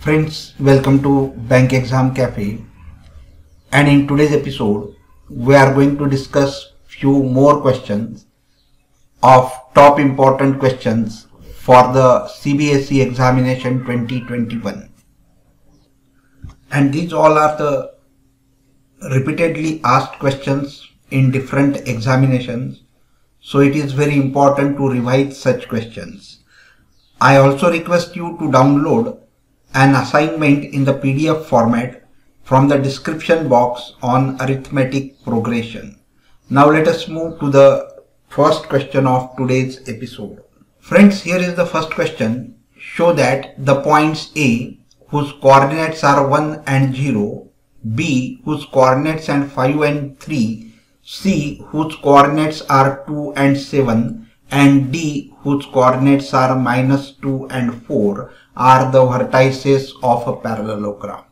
Friends, welcome to Bank Exam Cafe, and in today's episode we are going to discuss few more questions of top important questions for the CBSE examination 2021, and these all are the repeatedly asked questions in different examinations, so it is very important to revise such questions. I also request you to download an assignment in the PDF format from the description box on arithmetic progression. Now let us move to the first question of today's episode. Friends, here is the first question. Show that the points A, whose coordinates are 1 and 0, B, whose coordinates are 5 and 3, C, whose coordinates are 2 and 7, and D, whose coordinates are -2 and 4, are the vertices of a parallelogram.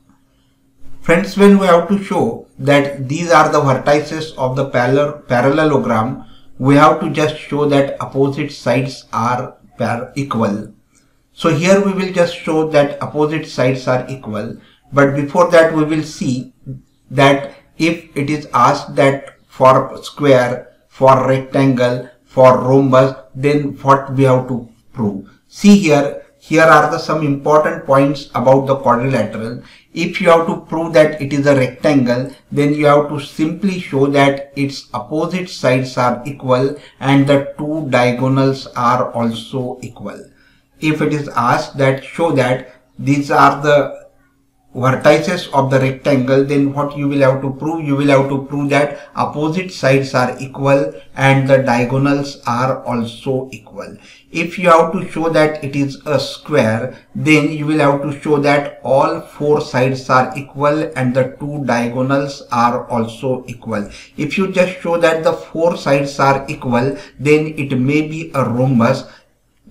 Friends, when we have to show that these are the vertices of the parallelogram, we have to just show that opposite sides are equal. So here we will just show that opposite sides are equal, but before that we will see that if it is asked that for square, for rectangle, for rhombus, then what we have to prove. See here are some important points about the quadrilateral. If you have to prove that it is a rectangle, then you have to simply show that its opposite sides are equal and the two diagonals are also equal. If it is asked that show that these are the vertices of the rectangle, then what you will have to prove? You will have to prove that opposite sides are equal and the diagonals are also equal. If you have to show that it is a square, then you will have to show that all four sides are equal and the two diagonals are also equal. If you just show that the four sides are equal, then it may be a rhombus,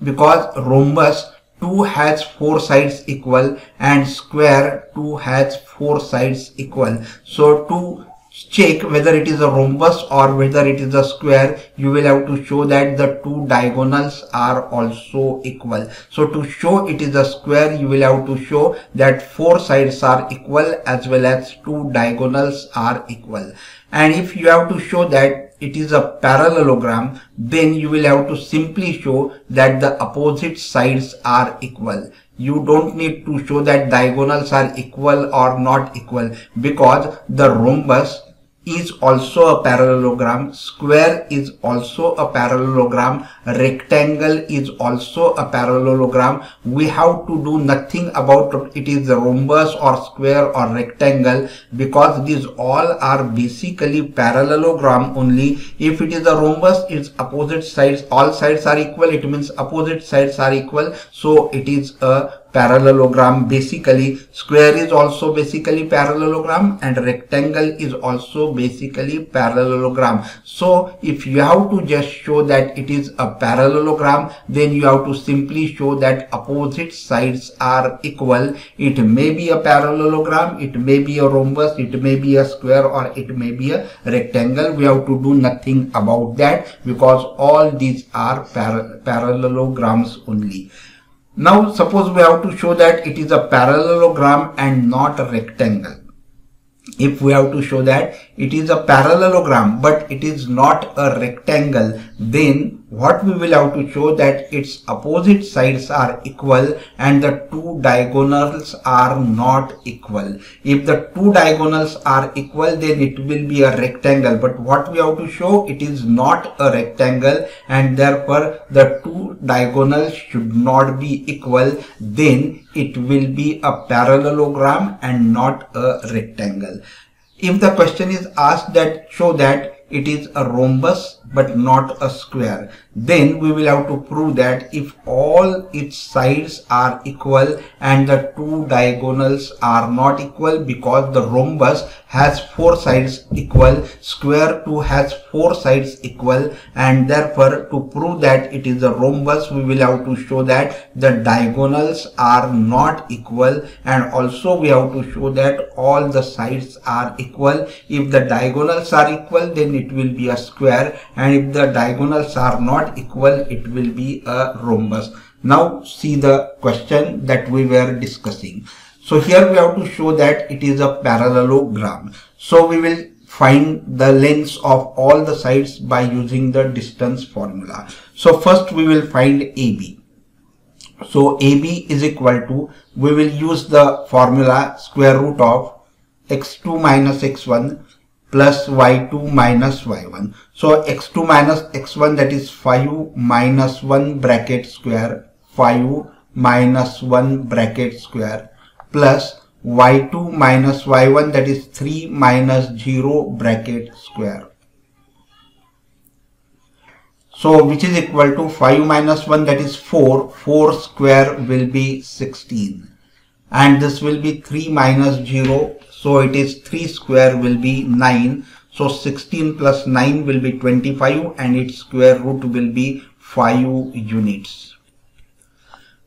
because rhombus 2 has 4 sides equal and square 2 has 4 sides equal. So to check whether it is a rhombus or whether it is a square, you will have to show that the two diagonals are also equal. So to show it is a square, you will have to show that 4 sides are equal as well as two diagonals are equal. And if you have to show that it is a parallelogram, then you will have to simply show that the opposite sides are equal. You don't need to show that diagonals are equal or not equal, because the rhombus is also a parallelogram, square is also a parallelogram, rectangle is also a parallelogram. We have to do nothing about it is a rhombus or square or rectangle, because these all are basically parallelogram only. If it is a rhombus, its opposite sides, all sides are equal, it means opposite sides are equal, so it is a parallelogram. Basically square is also basically parallelogram and rectangle is also basically parallelogram. So if you have to just show that it is a parallelogram, then you have to simply show that opposite sides are equal. It may be a parallelogram, it may be a rhombus, it may be a square, or it may be a rectangle. We have to do nothing about that, because all these are parallelograms only. Now suppose we have to show that it is a parallelogram and not a rectangle. If we have to show that it is a parallelogram but it is not a rectangle, then what we will have to show that its opposite sides are equal and the two diagonals are not equal. If the two diagonals are equal, then it will be a rectangle, but what we have to show, it is not a rectangle and therefore the two diagonals should not be equal. Then it will be a parallelogram and not a rectangle. If the question is asked that show that it is a rhombus but not a square, then we will have to prove that if all its sides are equal and the two diagonals are not equal, because the rhombus has 4 sides equal, square too has 4 sides equal, and therefore to prove that it is a rhombus, we will have to show that the diagonals are not equal, and also we have to show that all the sides are equal. If the diagonals are equal, then it will be a square, and if the diagonals are not equal, it will be a rhombus. Now see the question that we were discussing. So here we have to show that it is a parallelogram. So we will find the lengths of all the sides by using the distance formula. So first we will find AB. So AB is equal to, we will use the formula square root of x2 minus x1 plus y2 minus y1. So x2 minus x1, that is 5 minus 1 bracket square, 5 minus 1 bracket square, plus y2 minus y1, that is 3 minus 0 bracket square. So which is equal to 5 minus 1, that is 4. 4 square will be 16. And this will be 3 minus 0. So it is 3 square will be 9. So 16 plus 9 will be 25 and its square root will be 5 units.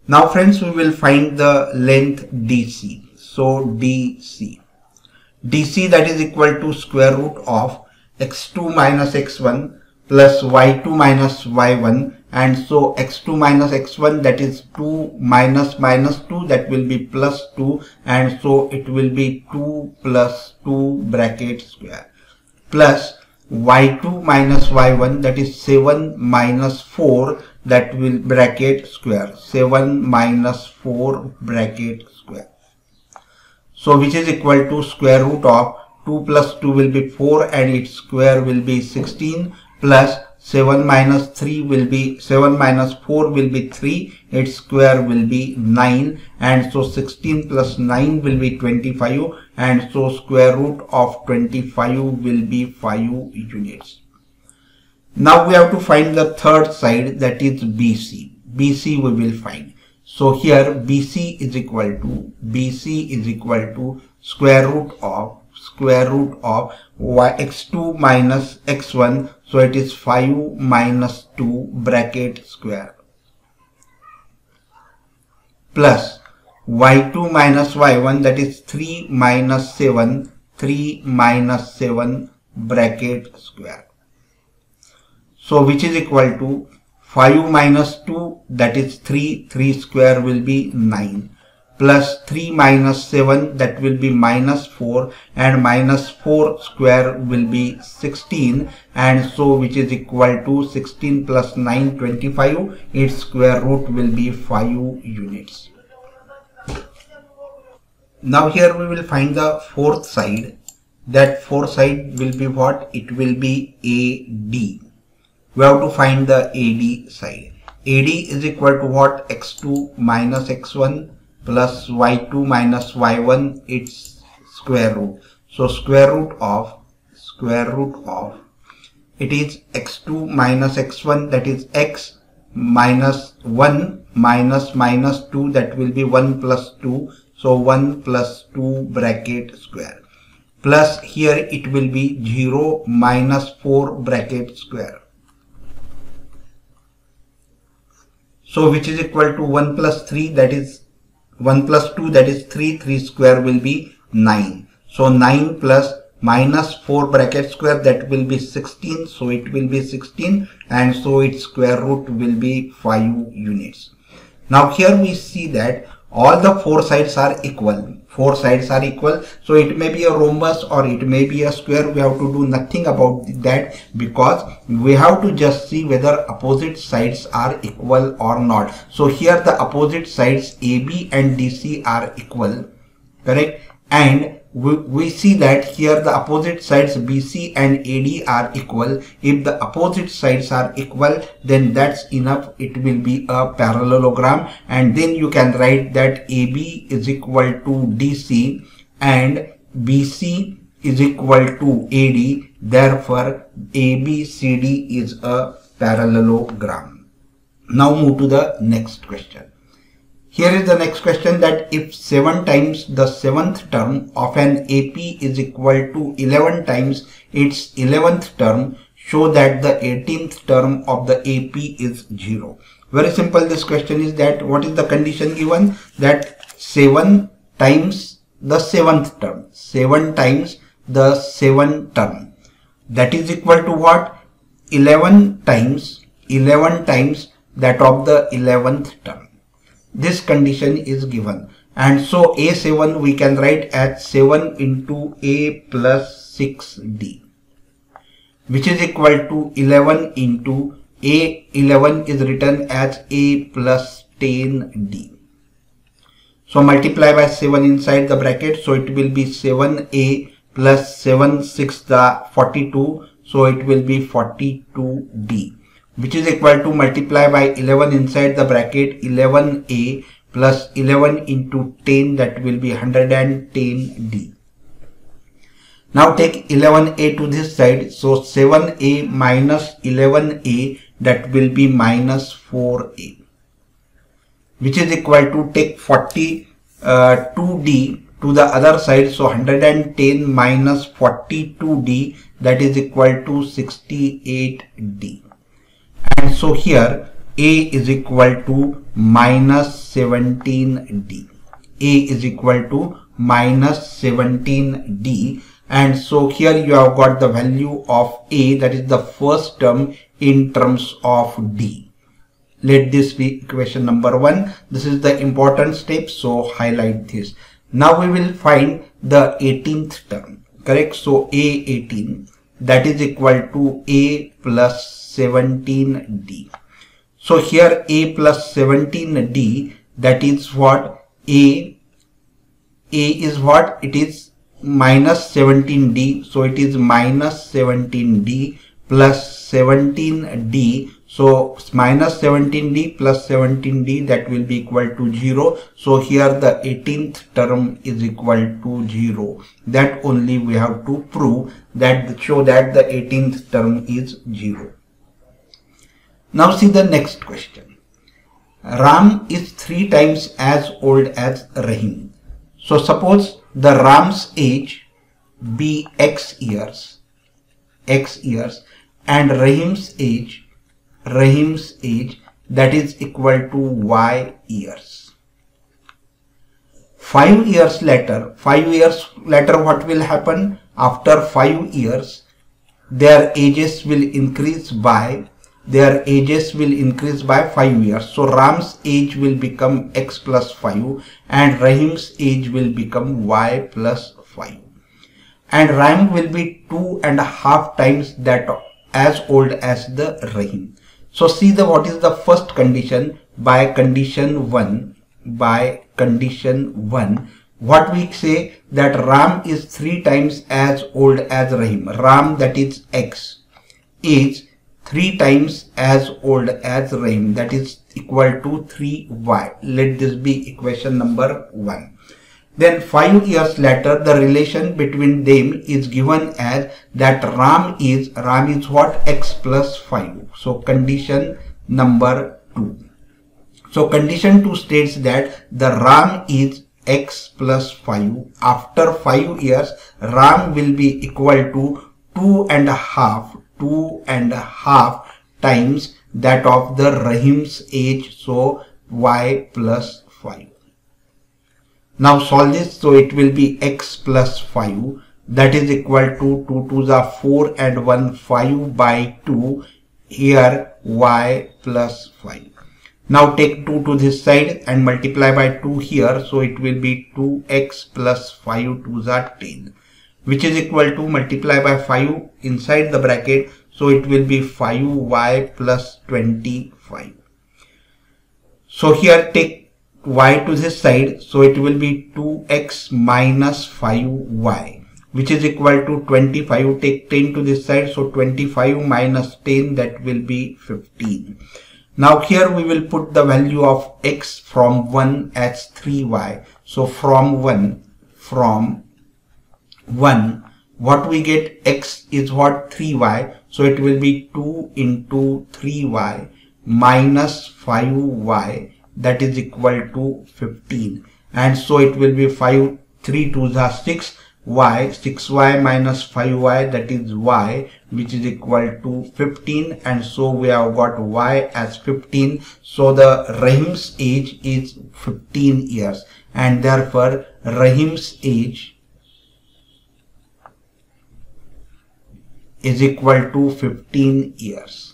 Now friends, we will find the length DC. So DC. DC, that is equal to square root of x2 minus x1 plus y2 minus y1, and so x2 minus x1, that is 2 minus minus 2, that will be plus 2, and so it will be 2 plus 2 bracket square, plus y2 minus y1, that is 7 minus 4, that will bracket square, 7 minus 4 bracket square. So which is equal to square root of 2 plus 2 will be 4 and its square will be 16, plus 7 minus 3 will be 7 minus 4 will be 3, its square will be 9, and so 16 plus 9 will be 25, and so square root of 25 will be 5 units. Now we have to find the third side, that is BC. BC we will find. So here BC is equal to square root of x2 minus x1, so it is 5 minus 2 bracket square, plus y2 minus y1, that is 3 minus 7 bracket square. So which is equal to 5 minus 2, that is 3 square will be 9, plus 3 minus 7, that will be minus 4, and minus 4 square will be 16, and so which is equal to 16 plus 9, 25, its square root will be 5 units. Now here we will find the fourth side. That fourth side will be what? It will be AD. We have to find the AD side. AD is equal to what? X2 minus x1 plus y2 minus y1, its square root. So square root of it is x2 minus x1, that is x, minus 1 minus minus 2, that will be 1 plus 2, so 1 plus 2 bracket square, plus here it will be 0 minus 4 bracket square. So which is equal to 1 plus 3, that is 1 plus 2, that is 3, 3 square will be 9. So 9 plus minus 4 bracket square, that will be 16. So it will be 16, and so its square root will be 5 units. Now here we see that all the four sides are equal. So it may be a rhombus or it may be a square. We have to do nothing about that, because we have to just see whether opposite sides are equal or not. So here the opposite sides AB and DC are equal, correct? And we see that here the opposite sides BC and AD are equal. If the opposite sides are equal, then that's enough. It will be a parallelogram, and then you can write that AB is equal to DC and BC is equal to AD. Therefore, ABCD is a parallelogram. Now move to the next question. Here is the next question, that if 7 times the 7th term of an AP is equal to 11 times its 11th term, show that the 18th term of the AP is 0. Very simple. This question is that what is the condition given? That 7 times the 7th term. 7 times the 7th term. That is equal to what? 11 times that of the 11th term. This condition is given. And so A7 we can write as 7 into A plus 6D, which is equal to 11 into A11 is written as A plus 10D. So multiply by 7 inside the bracket, so it will be 7A plus 7 6 the 42, so it will be 42D, which is equal to multiply by 11 inside the bracket, 11A plus 11 into 10, that will be 110D. Now take 11A to this side, so 7A minus 11A, that will be minus 4A, which is equal to take 42D to the other side, so 110 minus 42D, that is equal to 68D. And so here A is equal to minus 17D. A is equal to minus 17D. And so here you have got the value of A, that is the first term in terms of D. Let this be equation number 1. This is the important step, so highlight this. Now we will find the 18th term, correct? So A18, that is equal to A plus 17D. So here A plus 17D, that is what? A is what? It is minus 17D. So it is minus 17D plus 17D. So minus 17D plus 17D, that will be equal to 0. So here the 18th term is equal to 0. That only we have to prove, that show that the 18th term is 0. Now see the next question. Ram is 3 times as old as Rahim. So suppose the Ram's age be X years, and Rahim's age, that is equal to Y years. 5 years later, what will happen? After 5 years, their ages will increase by 5 years. So Ram's age will become X plus 5 and Rahim's age will become Y plus 5. And Ram will be 2.5 times that as old as the Rahim. So see what is the first condition. By condition 1, what we say, that Ram is 3 times as old as Rahim. Ram, that is X, is 3 times as old as Rahim, that is equal to 3Y. Let this be equation number 1. Then 5 years later, the relation between them is given as that Ram is what? X plus 5. So condition number 2. So condition 2 states that the Ram is X plus 5. After 5 years, Ram will be equal to 2.5 times that of the Rahim's age, so Y plus 5. Now solve this, so it will be X plus 5, that is equal to 2 to the 4 and 1 5 by 2, here Y plus 5. Now take 2 to this side and multiply by 2 here, so it will be 2x plus 5 to the 10, which is equal to multiply by 5 inside the bracket, so it will be 5y plus 25. So here take y to this side, so it will be 2x minus 5y, which is equal to 25. Take 10 to this side, so 25 minus 10, that will be 15. Now here we will put the value of x from 1 as 3y. So from 1, what we get, x is what? 3y. So it will be 2 into 3y minus 5y, that is equal to 15. And so it will be 5, 3 to the 6, y, 6y minus 5y, that is y, which is equal to 15. And so we have got y as 15. So the Rahim's age is 15 years, and therefore Rahim's age is equal to 15 years.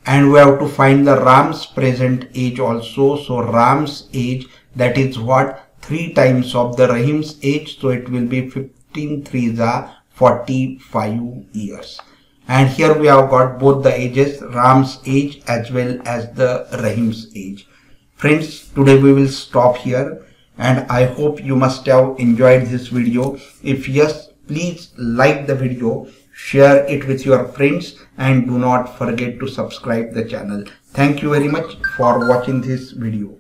And we have to find the Ram's present age also. So Ram's age, that is what? 3 times of the Rahim's age, so it will be 15 3s are 45 years. And here we have got both the ages, Ram's age as well as the Rahim's age. Friends, today we will stop here, and I hope you must have enjoyed this video. If yes, please like the video, share it with your friends, and do not forget to subscribe the channel. Thank you very much for watching this video.